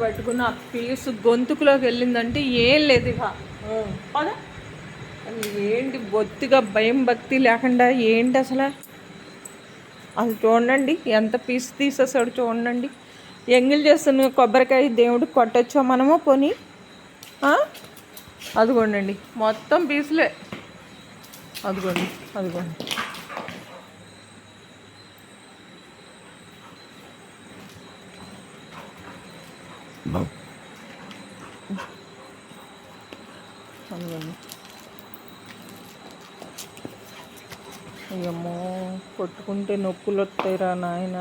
పట్టుకున్న ఆ పీసు గొంతుకులోకి వెళ్ళిందంటే ఏం లేదు ఇక పద. ఏంటి బొత్తిగా భయం భక్తి లేకుండా ఏంటి అసలు అది చూడండి ఎంత పీసు తీసేసాడు చూడండి. ఎంగిల్ చేస్తున్న కొబ్బరికాయ దేవుడికి కొట్టచ్చా మనము కొని అదిగోండి మొత్తం పీసులే. అదిగోండి అదిగోండి అదిగోండి. అయ్యమ్మో కొట్టుకుంటే నొప్పులు వస్తాయిరా నాయన.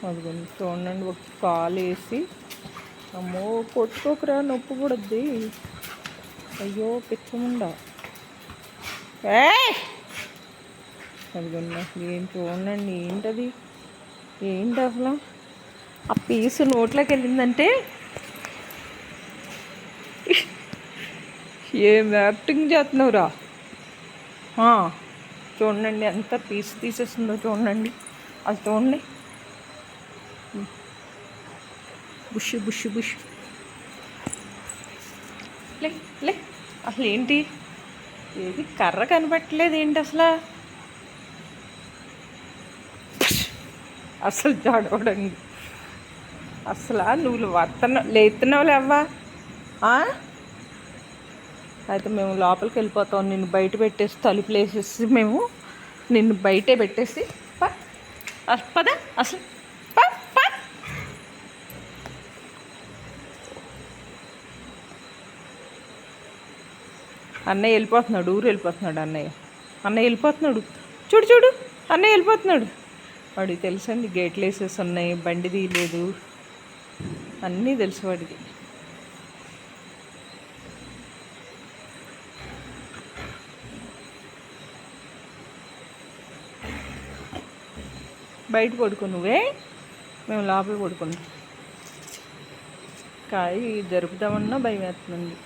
అదిగోండి చూడండి ఒక కాలు వేసి అమ్మో కొట్టుకోకరా నొప్పి పడుద్ది. అయ్యో పిచ్చముండా. అదిగోండి ఏం చూడండి ఏంటది ఏంటి అసలు ఆ పీసు నోట్లోకి వెళ్ళిందంటే ఏం యాక్టింగ్ చేస్తున్నావురా. చూడండి ఎంత పీసు తీసేస్తుందో చూడండి. అది చూడండి బుష్ బుష్ బుష్. లే లే అసలు ఏంటి ఏది కర్ర కనపట్టలేదు ఏంటి అసలు అసలు జాడవడండి అసలు నువ్వు లేతున్నావు లేవ్వా. అయితే మేము లోపలికి వెళ్ళిపోతాం. నిన్ను బయట పెట్టేసి తలుపులు వేసేసి మేము నిన్ను బయటే పెట్టేసి పద అసలు అన్నయ్య వెళ్ళిపోతున్నాడు. ఊరు వెళ్ళిపోతున్నాడు అన్నయ్య వెళ్ళిపోతున్నాడు. చూడు చూడు అన్నయ్య వెళ్ళిపోతున్నాడు. వాడికి తెలుసండి గేట్లు వేసేసి ఉన్నాయి, బండి తీయలేదు, అన్నీ తెలుసు వాడికి. బయట పడుకో నువ్వే, మేము లోపల పడుకున్నాం. కాయ జరుపుదామన్నా భయం వేస్తుందండి.